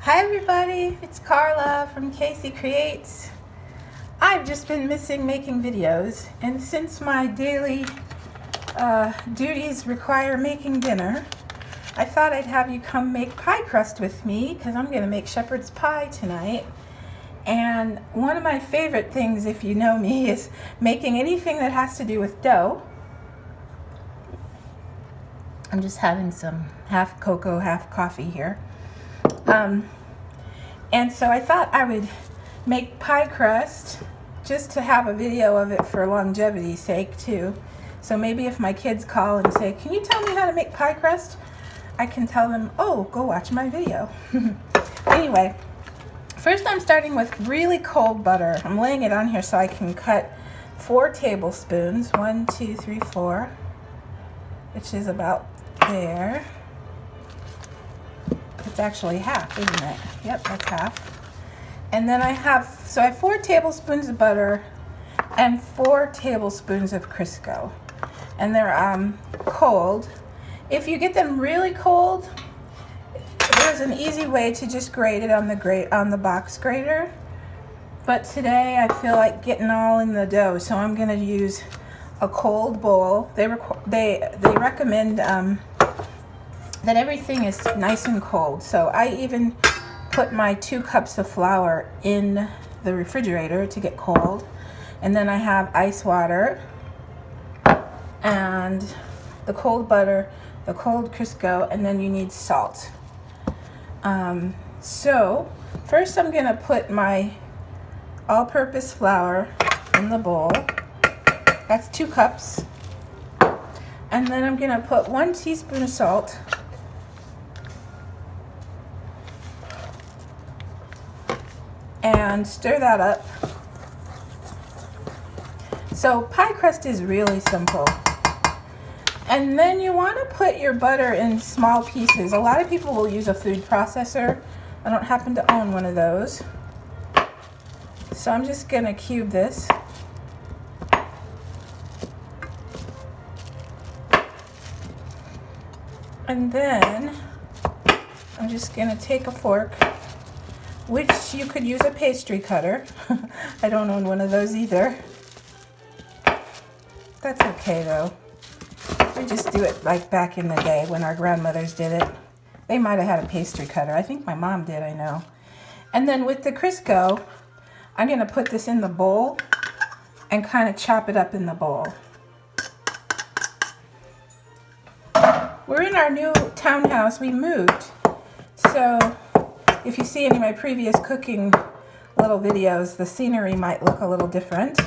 Hi everybody, it's Carla from Casey Creates. I've just been missing making videos, and since my daily duties require making dinner, I thought I'd have you come make pie crust with me because I'm going to make shepherd's pie tonight. And one of my favorite things, if you know me, is making anything that has to do with dough. I'm just having some half cocoa, half coffee here. And so I thought I would make pie crust just to have a video of it for longevity's sake too. So maybe if my kids call and say, "Can you tell me how to make pie crust?" I can tell them, "Oh, go watch my video." Anyway, first I'm starting with really cold butter. I'm laying it on here so I can cut 4 tablespoons. 1, 2, 3, 4, which is about there. It's actually half, isn't it? Yep, that's half. And then I have 4 tablespoons of butter and 4 tablespoons of Crisco. And they're cold. If you get them really cold, there's an easy way to just grate it on the box grater. But today I feel like getting all in the dough, so I'm going to use a cold bowl. They recommend that everything is nice and cold. So I even put my 2 cups of flour in the refrigerator to get cold. And then I have ice water and the cold butter, the cold Crisco, and then you need salt. So first I'm gonna put my all-purpose flour in the bowl. That's 2 cups. And then I'm gonna put 1 teaspoon of salt. And stir that up. So pie crust is really simple. And then you want to put your butter in small pieces. A lot of people will use a food processor. I don't happen to own one of those. So I'm just going to cube this. And then I'm just going to take a fork, which you could use a pastry cutter. I don't own one of those either. That's okay though. We just do it like back in the day when our grandmothers did it. They might have had a pastry cutter. I think my mom did, I know. And then with the Crisco, I'm going to put this in the bowl and kind of chop it up in the bowl. We're in our new townhouse. We moved. So if you see any of my previous cooking little videos, the scenery might look a little different.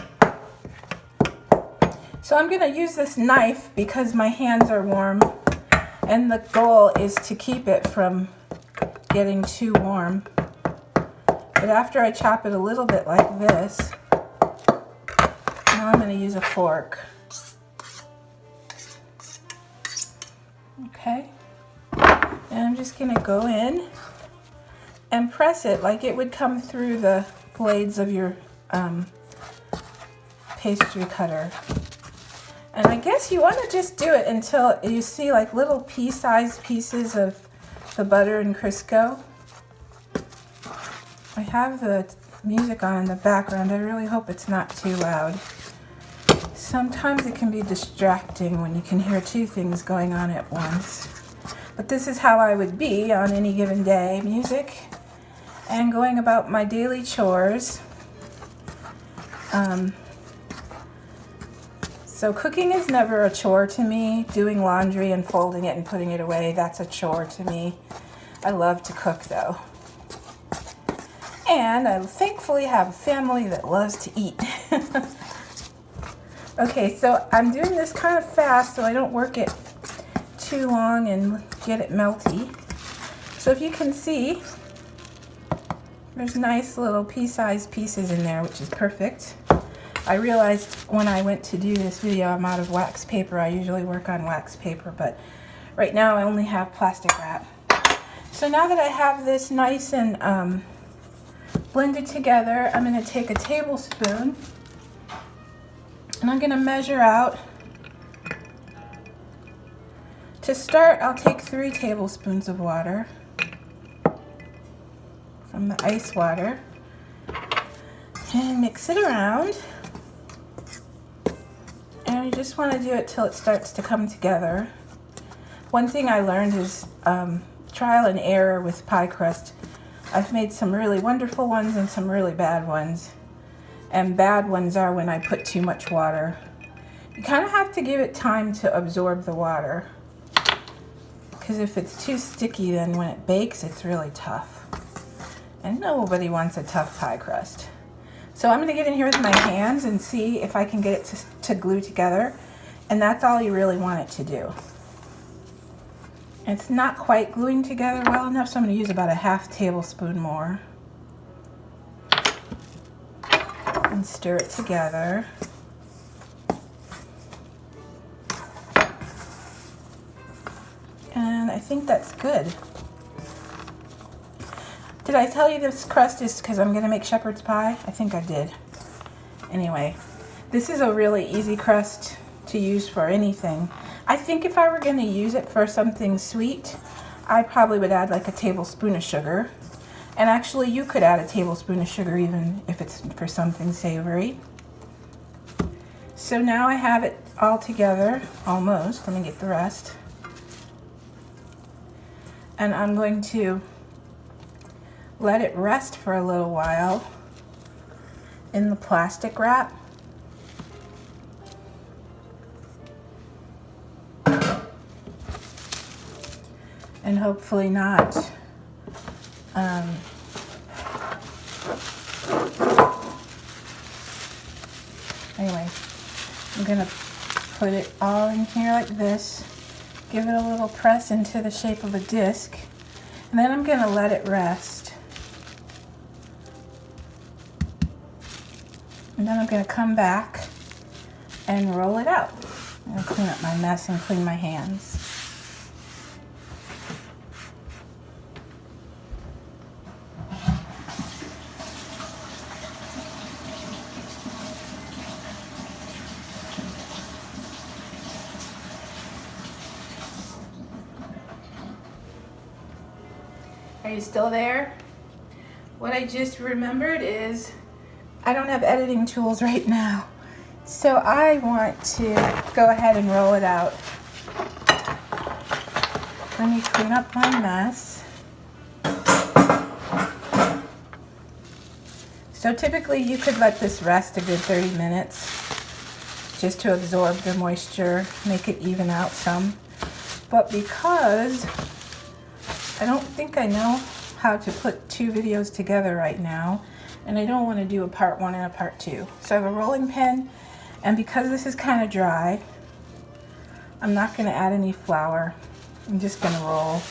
So I'm going to use this knife because my hands are warm, and the goal is to keep it from getting too warm. But after I chop it a little bit like this, now I'm going to use a fork. Okay. And I'm just going to go in and press it like it would come through the blades of your pastry cutter. And I guess you want to just do it until you see like little pea-sized pieces of the butter and Crisco. I have the music on in the background. I really hope it's not too loud. Sometimes it can be distracting when you can hear 2 things going on at once. But this is how I would be on any given day. Music and going about my daily chores. So cooking is never a chore to me. Doing laundry and folding it and putting it away, that's a chore to me. I love to cook though. And I thankfully have a family that loves to eat. Okay, so I'm doing this kind of fast so I don't work it too long and get it melty. So if you can see, there's nice little pea-sized pieces in there, which is perfect. I realized when I went to do this video I'm out of wax paper. I usually work on wax paper, but right now I only have plastic wrap. So now that I have this nice and blended together, I'm going to take a tablespoon and I'm going to measure out. To start, I'll take 3 tablespoons of water. from the ice water and mix it around. And you just want to do it till it starts to come together. One thing I learned is trial and error with pie crust. I've made some really wonderful ones and some really bad ones. And bad ones are when I put too much water. You kind of have to give it time to absorb the water, because if it's too sticky, then when it bakes, it's really tough. And nobody wants a tough pie crust. So I'm going to get in here with my hands and see if I can get it to glue together. And that's all you really want it to do. It's not quite gluing together well enough, so I'm going to use about a half tablespoon more. And stir it together. And I think that's good. Did I tell you this crust is because I'm going to make shepherd's pie? I think I did. Anyway, this is a really easy crust to use for anything. I think if I were going to use it for something sweet, I probably would add like a tablespoon of sugar. And actually, you could add a tablespoon of sugar even if it's for something savory. So now I have it all together, almost. Let me get the rest. And I'm going to let it rest for a little while in the plastic wrap. And hopefully not anyway, I'm gonna put it all in here like this, give it a little press into the shape of a disc, and then I'm gonna let it rest. And then I'm gonna come back and roll it out. I'm gonna clean up my mess and clean my hands. Are you still there? What I just remembered is I don't have editing tools right now. So I want to go ahead and roll it out. Let me clean up my mess. So typically you could let this rest a good 30 minutes just to absorb the moisture, make it even out some. But because I don't think I know how to put two videos together right now, and I don't want to do a part one and a part two. So I have a rolling pin, and because this is kind of dry, I'm not going to add any flour. I'm just going to roll.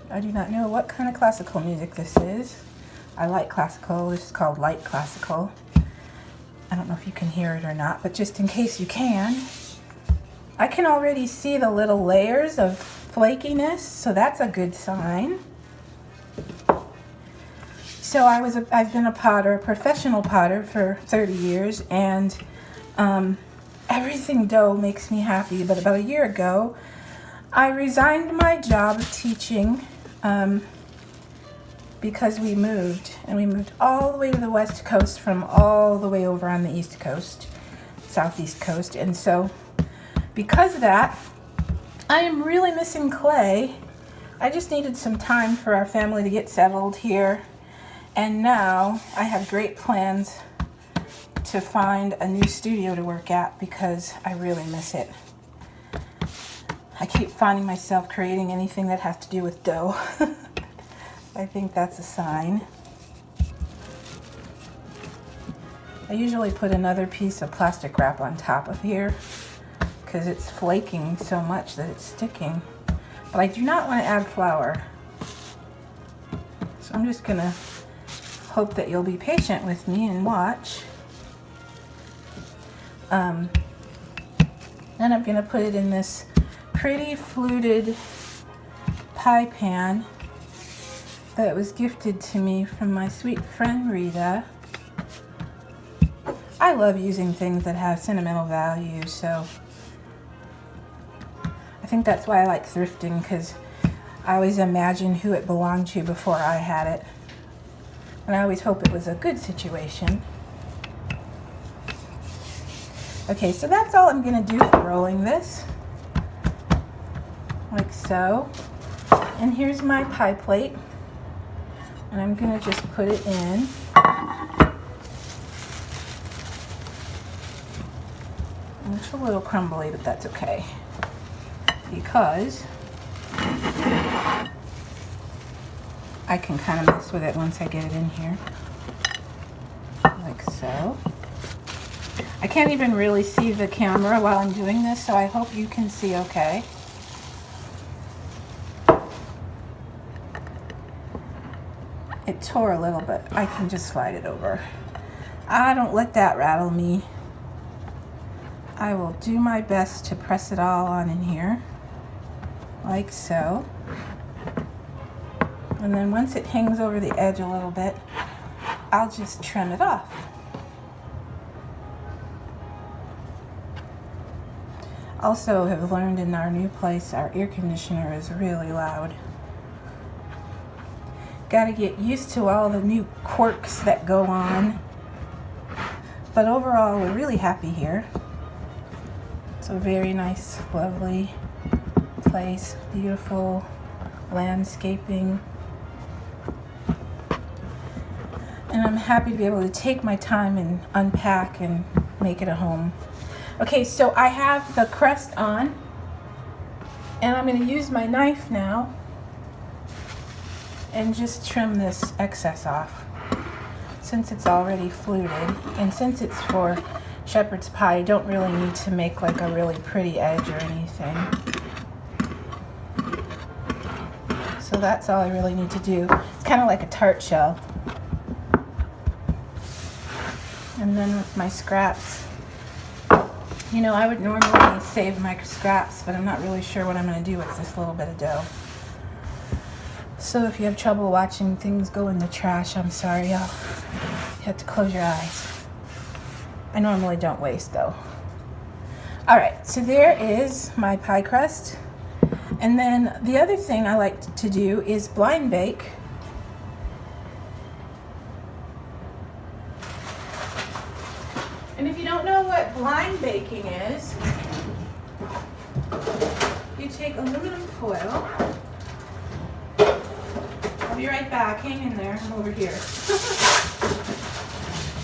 I do not know what kind of classical music this is. I like classical. This is called light classical. I don't know if you can hear it or not, but just in case you can, I can already see the little layers of flakiness, so that's a good sign. So I've been a potter, a professional potter for 30 years, and everything dough makes me happy. But about a year ago, I resigned my job of teaching because we moved, and we moved all the way to the West Coast from all the way over on the East Coast, Southeast Coast. And so because of that, I am really missing clay. I just needed some time for our family to get settled here. And now I have great plans to find a new studio to work at because I really miss it. I keep finding myself creating anything that has to do with dough. I think that's a sign. I usually put another piece of plastic wrap on top of here because it's flaking so much that it's sticking. But I do not want to add flour. So I'm just gonna hope that you'll be patient with me and watch. Then I'm gonna put it in this pretty fluted pie pan that was gifted to me from my sweet friend Rita. I love using things that have sentimental value, so I think that's why I like thrifting, because I always imagine who it belonged to before I had it. And I always hope it was a good situation. Okay, so that's all I'm going to do for rolling this. Like so. And here's my pie plate. And I'm going to just put it in. It's a little crumbly, but that's okay, because I can kind of mess with it once I get it in here, like so. I can't even really see the camera while I'm doing this, so I hope you can see okay. It tore a little bit. I can just slide it over. I don't let that rattle me. I will do my best to press it all on in here, like so. And then once it hangs over the edge a little bit, I'll just trim it off. Also have learned in our new place, our air conditioner is really loud. Got to get used to all the new quirks that go on. But overall, we're really happy here. It's a very nice, lovely place, beautiful landscaping. And I'm happy to be able to take my time and unpack and make it a home. Okay, so I have the crust on, and I'm going to use my knife now and just trim this excess off, since it's already fluted, and since it's for shepherd's pie, I don't really need to make like a really pretty edge or anything. So that's all I really need to do. It's kind of like a tart shell. And then with my scraps, you know, I would normally save my scraps, but I'm not really sure what I'm going to do with this little bit of dough. So if you have trouble watching things go in the trash, I'm sorry. You have to close your eyes. I normally don't waste though. All right, so there is my pie crust. And then the other thing I like to do is blind bake. And if you don't know what blind baking is, you take aluminum foil. I'll be right back. Hang in there. I'm over here.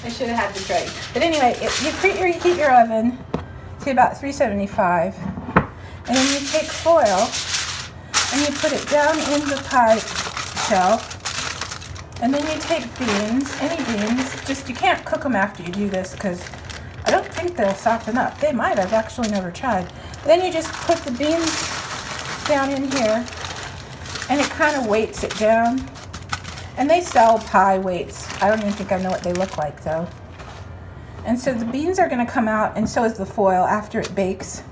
I should have had this ready. But anyway, you preheat your oven to about 375. And then you take foil and you put it down in the pie shell. And then you take beans, any beans. Just, you can't cook them after you do this because I don't think they'll soften up. They might. I've actually never tried. But then you just put the beans down in here, and it kind of weights it down. And they sell pie weights. I don't even think I know what they look like though. And so the beans are going to come out, and so is the foil after it bakes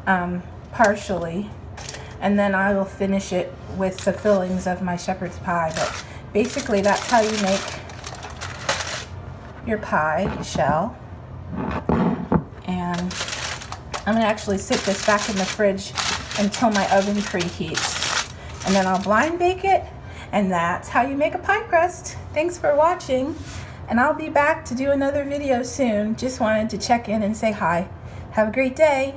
partially. And then I will finish it with the fillings of my shepherd's pie. But basically that's how you make your pie shell. And I'm going to actually sit this back in the fridge until my oven preheats. And then I'll blind bake it. And that's how you make a pie crust. Thanks for watching, and I'll be back to do another video soon. Just wanted to check in and say hi. Have a great day.